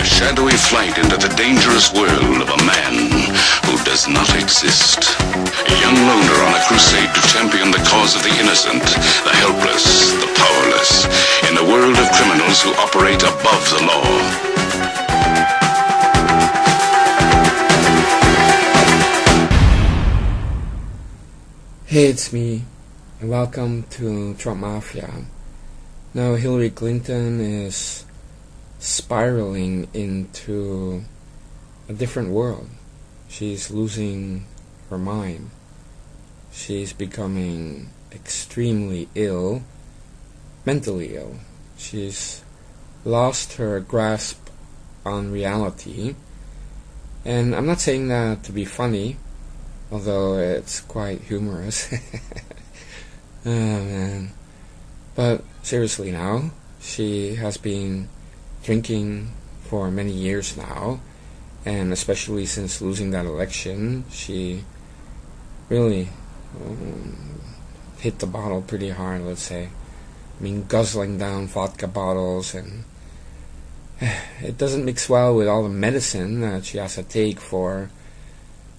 shadowy flight into the dangerous world of a man who does not exist. A young loner on a crusade to champion the cause of the innocent, the helpless, the powerless, in a world of criminals who operate above the law. Hey, it's me, and welcome to Trump Mafia. Now, Hillary Clinton is spiraling into a different world. She's losing her mind. She's becoming extremely ill, mentally ill. She's lost her grasp on reality. And I'm not saying that to be funny, although it's quite humorous. Oh man. But seriously now, she has been drinking for many years now, and especially since losing that election, she really hit the bottle pretty hard, let's say. I mean, guzzling down vodka bottles, and it doesn't mix well with all the medicine that she has to take for,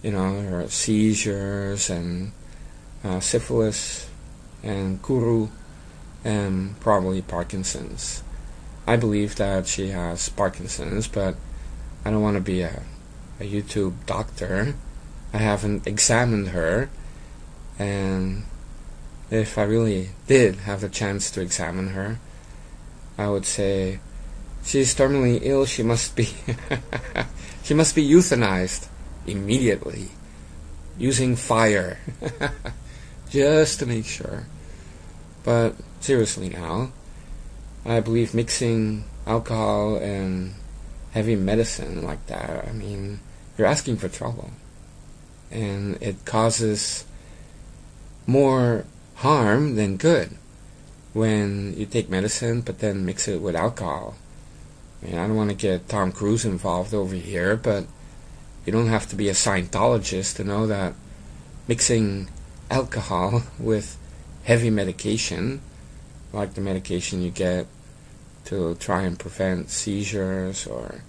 you know, her seizures and syphilis and kuru and probably Parkinson's. I believe that she has Parkinson's, but I don't want to be a YouTube doctor. I haven't examined her, and if I really did have the chance to examine her, I would say she's terminally ill. She must be she must be euthanized immediately using fire just to make sure. But seriously now, I believe mixing alcohol and heavy medicine like that, I mean, you're asking for trouble, and it causes more harm than good when you take medicine but then mix it with alcohol. I mean, I don't want to get Tom Cruise involved over here, but you don't have to be a Scientologist to know that mixing alcohol with heavy medication, like the medication you get to try and prevent seizures or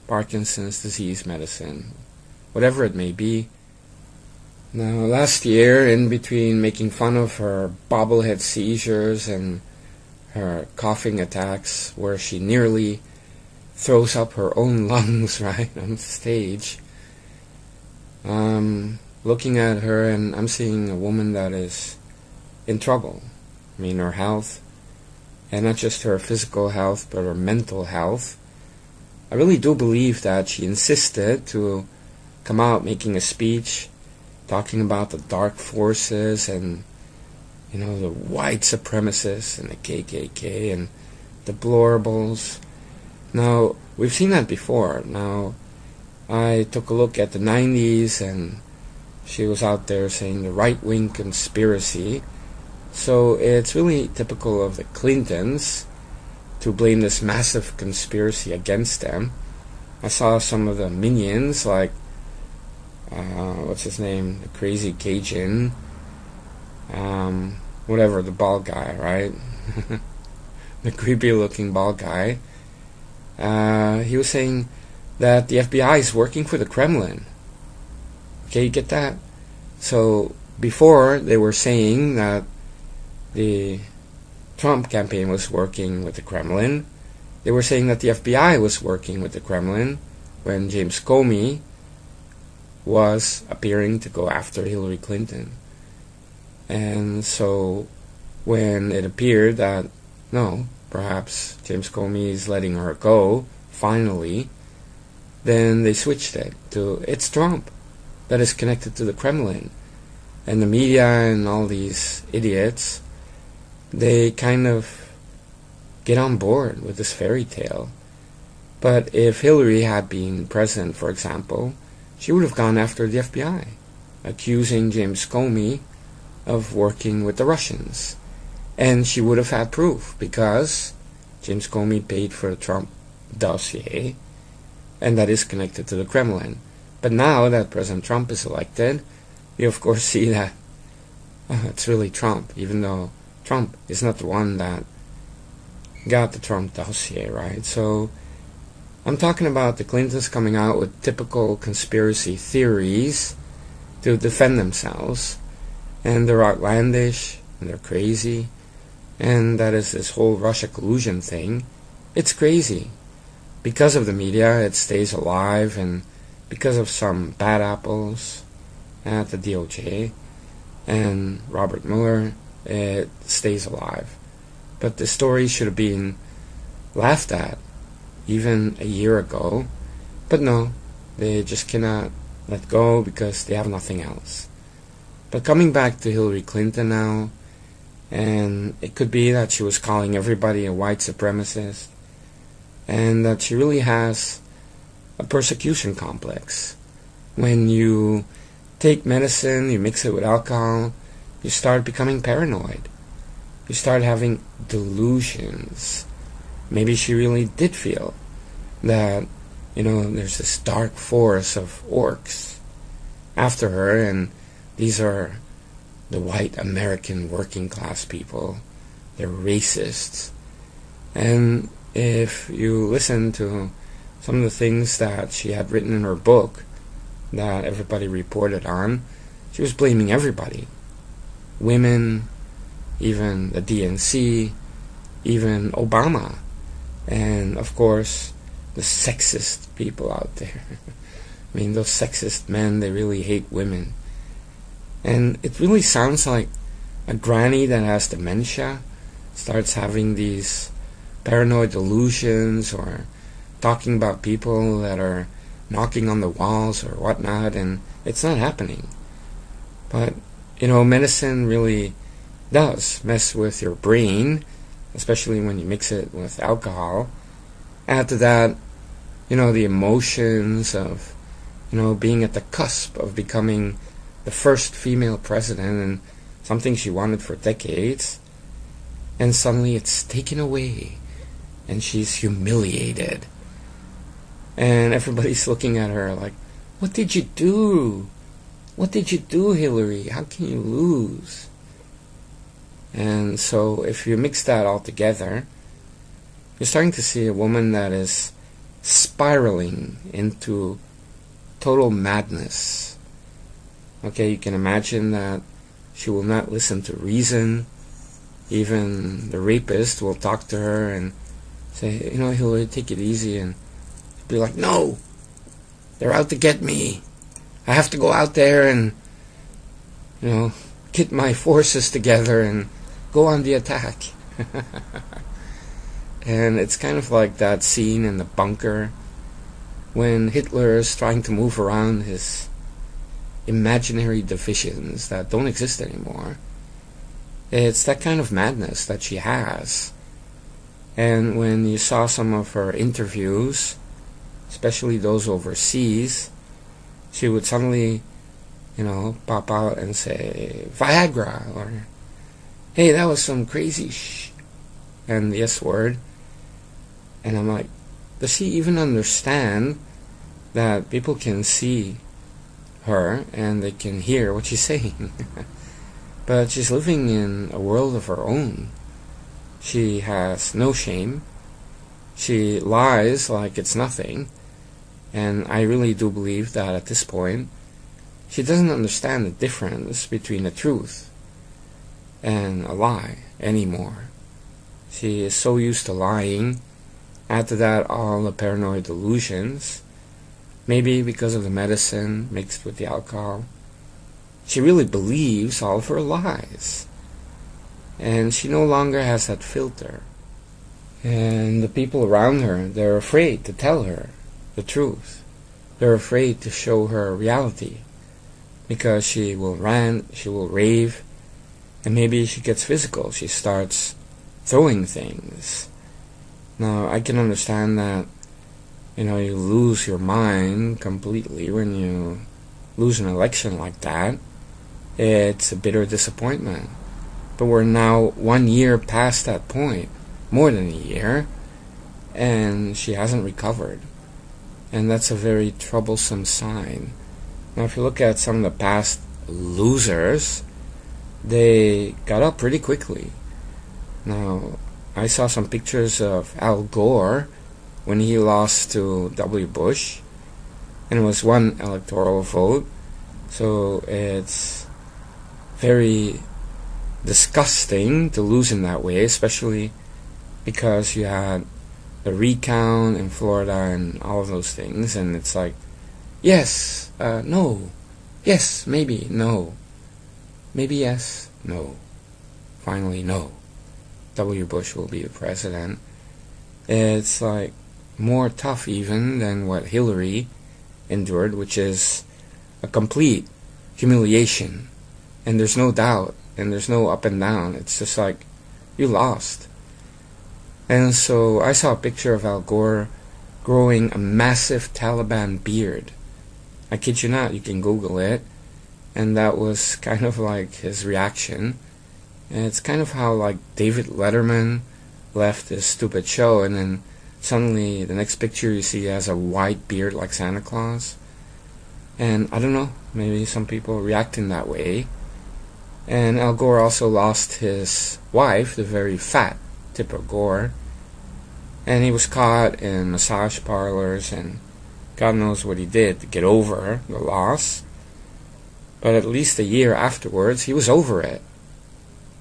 Parkinson's disease medicine, whatever it may be. Now, last year, in between making fun of her bobblehead seizures and her coughing attacks, where she nearly throws up her own lungs right on stage, looking at her, and I'm seeing a woman that is in trouble. I mean, her health, and not just her physical health, but her mental health. I really do believe that she insisted to come out making a speech talking about the dark forces and, you know, the white supremacists and the KKK and deplorables. Now, we've seen that before. Now, I took a look at the 90s, and she was out there saying the right-wing conspiracy. So it's really typical of the Clintons to blame this massive conspiracy against them. I saw some of the minions, like, what's his name, the crazy Cajun, whatever, the bald guy, right? The creepy-looking bald guy. He was saying that the FBI is working for the Kremlin. Okay, you get that? So before they were saying that the Trump campaign was working with the Kremlin, they were saying that the FBI was working with the Kremlin when James Comey was appearing to go after Hillary Clinton. And so when it appeared that, no, perhaps James Comey is letting her go, finally, then they switched it to, it's Trump that is connected to the Kremlin. And the media and all these idiots, they kind of get on board with this fairy tale. But if Hillary had been president, for example, she would have gone after the FBI, accusing James Comey of working with the Russians. And she would have had proof, because James Comey paid for the Trump dossier, and that is connected to the Kremlin. But now that President Trump is elected, you of course see that it's really Trump, even though Trump is not the one that got the Trump dossier, right? So I'm talking about the Clintons coming out with typical conspiracy theories to defend themselves. And they're outlandish, and they're crazy. And that is this whole Russia collusion thing. It's crazy. Because of the media, it stays alive, and because of some bad apples at the DOJ and Robert Mueller, it stays alive. But the story should have been laughed at even a year ago. But no, they just cannot let go because they have nothing else. But coming back to Hillary Clinton now, and it could be that she was calling everybody a white supremacist, and that she really has a persecution complex. When you take medicine, you mix it with alcohol, you start becoming paranoid. You start having delusions. Maybe she really did feel that, there's this dark force of orcs after her, and these are the white American working class people. They're racists. And if you listen to some of the things that she had written in her book that everybody reported on, she was blaming everybody. Women, even the DNC, even Obama, and of course the sexist people out there. I mean, those sexist men, they really hate women. And it really sounds like a granny that has dementia starts having these paranoid delusions, or talking about people that are knocking on the walls or whatnot, and it's not happening. But, medicine really does mess with your brain, especially when you mix it with alcohol. Add to that, the emotions of, being at the cusp of becoming the first female president, and something she wanted for decades, and suddenly it's taken away, and she's humiliated. And everybody's looking at her like, what did you do? What did you do, Hillary? How can you lose? And so if you mix that all together, you're starting to see a woman that is spiraling into total madness. Okay, you can imagine that she will not listen to reason. Even the rapist will talk to her and say, Hillary, take it easy. And she'll be like, no, they're out to get me. I have to go out there and, get my forces together and go on the attack. And it's kind of like that scene in the bunker when Hitler is trying to move around his imaginary divisions that don't exist anymore. It's that kind of madness that she has. And when you saw some of her interviews, especially those overseas, she would suddenly, pop out and say, Viagra, or, hey, that was some crazy and the S word. And I'm like, does she even understand that people can see her and they can hear what she's saying? But she's living in a world of her own. She has no shame. She lies like it's nothing. And I really do believe that at this point, she doesn't understand the difference between the truth and a lie anymore. She is so used to lying. Add to that all the paranoid delusions. Maybe because of the medicine mixed with the alcohol. She really believes all of her lies. And she no longer has that filter. And the people around her, they're afraid to tell her the truth. They're afraid to show her reality. Because she will rant, she will rave, and maybe she gets physical. She starts throwing things. Now, I can understand that, you lose your mind completely when you lose an election like that. It's a bitter disappointment. But we're now 1 year past that point, more than a year, and she hasn't recovered. And that's a very troublesome sign. Now, if you look at some of the past losers, they got up pretty quickly. Now, I saw some pictures of Al Gore when he lost to W. Bush, and it was one electoral vote. So it's very disgusting to lose in that way, especially because you had the recount in Florida and all of those things, and it's like, yes, no, yes, maybe, no, maybe yes, no, finally no, W. Bush will be the president. It's like more tough even than what Hillary endured, which is a complete humiliation, and there's no doubt, and there's no up and down. It's just like, you lost. And so I saw a picture of Al Gore growing a massive Taliban beard. I kid you not, you can Google it, and that was kind of like his reaction. And it's kind of how like David Letterman left his stupid show, and then suddenly the next picture you see he has a white beard like Santa Claus. And I don't know, maybe some people react in that way. And Al Gore also lost his wife, the very fat Tipper Gore, and he was caught in massage parlors, and God knows what he did to get over the loss. But at least a year afterwards, he was over it,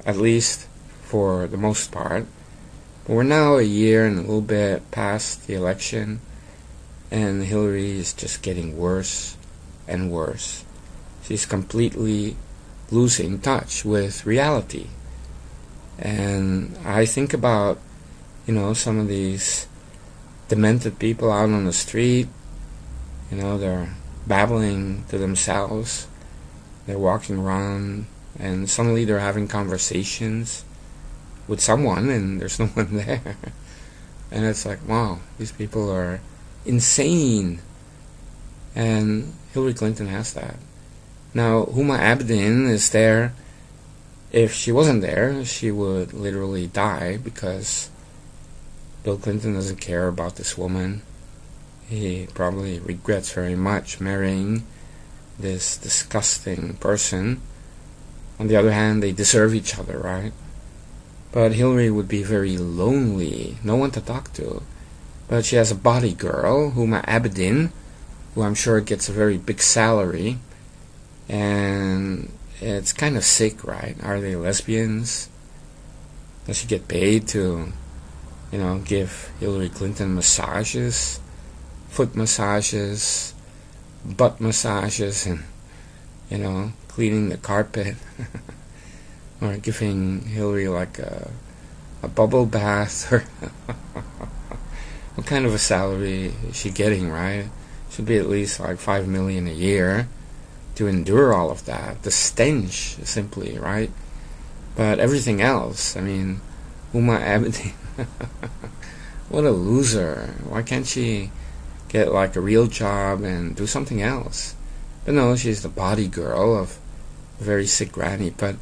at least for the most part. But we're now a year and a little bit past the election, and Hillary is just getting worse and worse. She's completely losing touch with reality. And I think about, some of these demented people out on the street. They're babbling to themselves. They're walking around, and suddenly they're having conversations with someone, and there's no one there. And it's like, wow, these people are insane. And Hillary Clinton has that. Now, Huma Abedin is there. If she wasn't there, she would literally die, because Bill Clinton doesn't care about this woman. He probably regrets very much marrying this disgusting person. On the other hand, they deserve each other, right? But Hillary would be very lonely, no one to talk to. But she has a body girl, Huma Abedin, who I'm sure gets a very big salary. And it's kind of sick, right? Are they lesbians? Does she get paid to, give Hillary Clinton massages, foot massages, butt massages, and, cleaning the carpet, or giving Hillary like a bubble bath, or what kind of a salary is she getting, right? Should be at least like $5 million a year to endure all of that, the stench, simply, right? But everything else, Huma Abedin, what a loser. Why can't she get like a real job and do something else? But no, she's the body girl of a very sick granny. But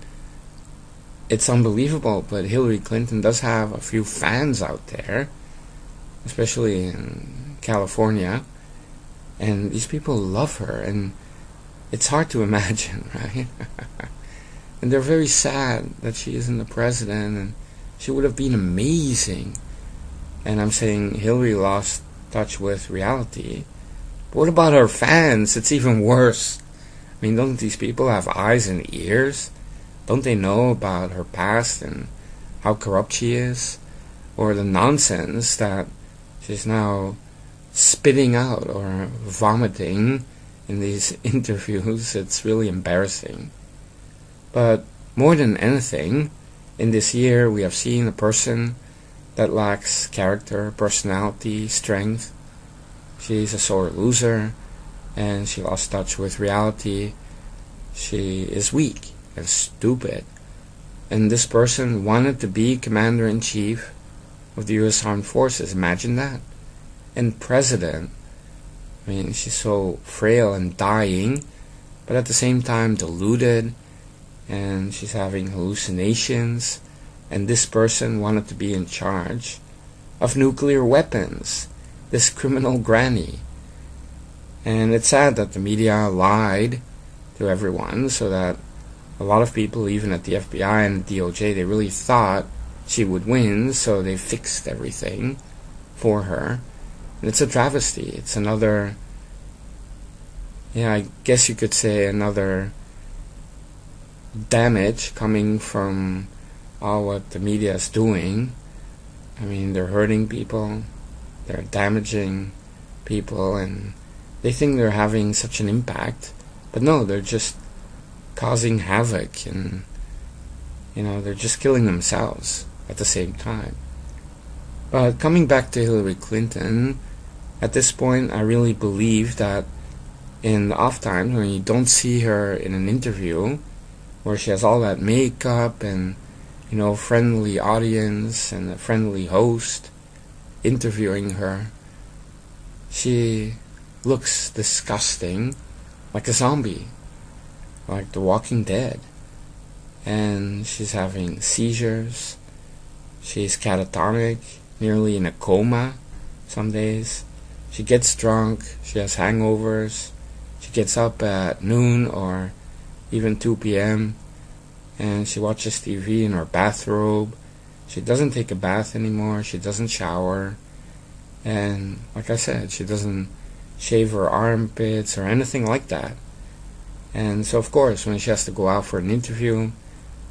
it's unbelievable. But Hillary Clinton does have a few fans out there, especially in California, and these people love her, and it's hard to imagine, right? And they're very sad that she isn't the president, and she would have been amazing. And I'm saying Hillary lost touch with reality. But what about her fans? It's even worse. Don't these people have eyes and ears? Don't they know about her past and how corrupt she is? Or the nonsense that she's now spitting out or vomiting in these interviews? It's really embarrassing. But more than anything, in this year we have seen a person that lacks character, personality, strength. She's a sore loser, and she lost touch with reality. She is weak and stupid. And this person wanted to be Commander-in-Chief of the U.S. Armed Forces. Imagine that. And President. She's so frail and dying, but at the same time deluded, and she's having hallucinations. And this person wanted to be in charge of nuclear weapons, this criminal granny. And it's sad that the media lied to everyone, so that a lot of people, even at the FBI and the DOJ, they really thought she would win, so they fixed everything for her. And it's a travesty. It's another, I guess you could say another damage coming from all what the media is doing. I mean, they're hurting people, they're damaging people, and they think they're having such an impact, but no, they're just causing havoc, and they're just killing themselves at the same time. But coming back to Hillary Clinton, at this point I really believe that in the off times when you don't see her in an interview where she has all that makeup and friendly audience and a friendly host interviewing her, she looks disgusting, like a zombie, like The Walking Dead. And she's having seizures, she's catatonic, nearly in a coma some days. She gets drunk, she has hangovers, she gets up at noon or even 2 p.m. and she watches TV in her bathrobe. She doesn't take a bath anymore, she doesn't shower, and like I said, she doesn't shave her armpits or anything like that. And so of course, when she has to go out for an interview,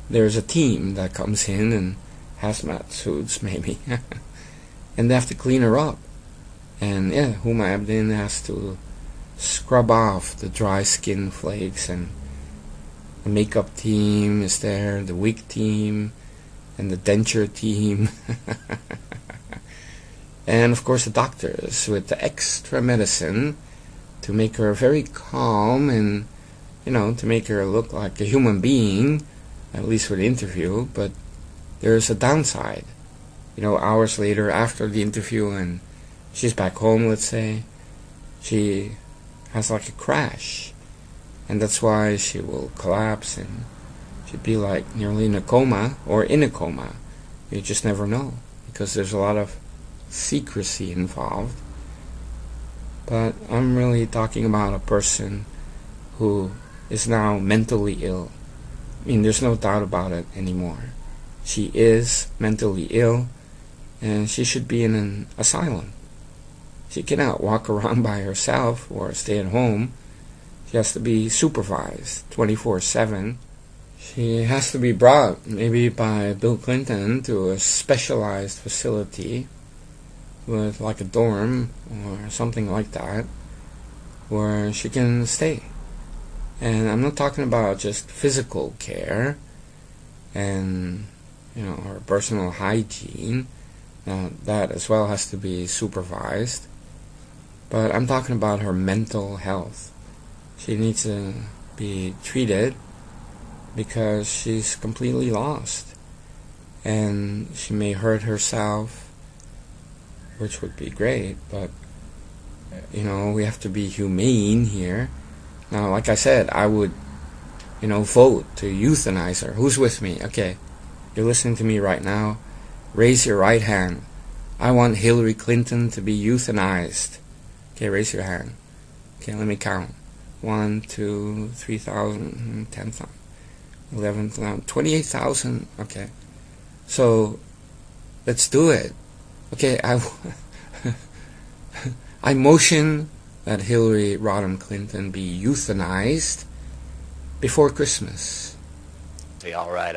there's a team that comes in and hazmat suits maybe and they have to clean her up. And Huma Abedin has to scrub off the dry skin flakes, and the makeup team is there, the wig team, and the denture team. And of course the doctors with the extra medicine to make her very calm and, to make her look like a human being, at least for the interview. But there's a downside. Hours later after the interview and she's back home, let's say, she has like a crash. And that's why she will collapse and she'd be like nearly in a coma or in a coma. You just never know, because there's a lot of secrecy involved. But I'm really talking about a person who is now mentally ill. I mean, there's no doubt about it anymore. She is mentally ill, and she should be in an asylum. She cannot walk around by herself or stay at home. She has to be supervised 24/7. She has to be brought, maybe by Bill Clinton, to a specialized facility with like a dorm or something like that, where she can stay. And I'm not talking about just physical care and her personal hygiene. Now that as well has to be supervised, but I'm talking about her mental health. She needs to be treated because she's completely lost, and she may hurt herself, which would be great, but we have to be humane here. Now, like I said, I would vote to euthanize her. Who's with me? Okay, you're listening to me right now. Raise your right hand. I want Hillary Clinton to be euthanized. Okay, raise your hand. Okay, let me count. 1, 2, 3,000, 10,000, 11,000, 28,000. Okay, so let's do it. Okay, I motion that Hillary Rodham Clinton be euthanized before Christmas. Say, all right.